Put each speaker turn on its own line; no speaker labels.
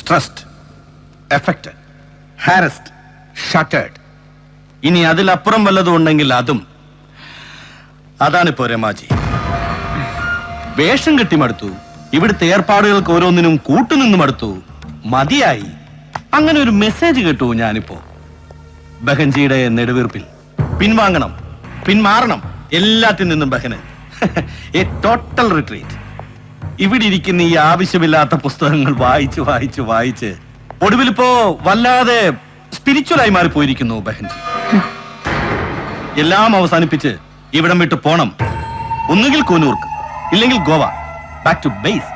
Stressed, affected, ഹാരസ്ഡ്, ഷട്ടേർഡ്. ഇനി അതിലപ്പുറം വല്ലതും ഉണ്ടെങ്കിൽ അതും. അതാണിപ്പോ രമാജി. വേഷം കെട്ടി മടുത്തു, ഇവിടുത്തെ ഏർപ്പാടുകൾക്ക് ഓരോന്നിനും കൂട്ടുനിന്ന് മടുത്തു, മതിയായി. അങ്ങനെ ഒരു മെസ്സേജ് കേട്ടു ഞാനിപ്പോ ബഹൻജിയുടെ നെടുവീർപ്പിൽ. പിൻവാങ്ങണം, പിന്മാറണം, എല്ലാത്തിൽ നിന്നും ബഹന്. A total retreat. ഇവിടെ ഇരിക്കുന്ന ഈ ആവശ്യമില്ലാത്ത പുസ്തകങ്ങൾ വായിച്ച് വായിച്ച് വായിച്ച് ഒടുവിലിപ്പോ വല്ലാതെ സ്പിരിച്വലായി മാറിപ്പോയിരിക്കുന്നു ബഹൻജി. എല്ലാം അവസാനിപ്പിച്ച് ഇവിടം വിട്ട് പോണം. ഒന്നുകിൽ കൂനൂർക്ക്, ഇല്ലെങ്കിൽ ഗോവ. Back to base.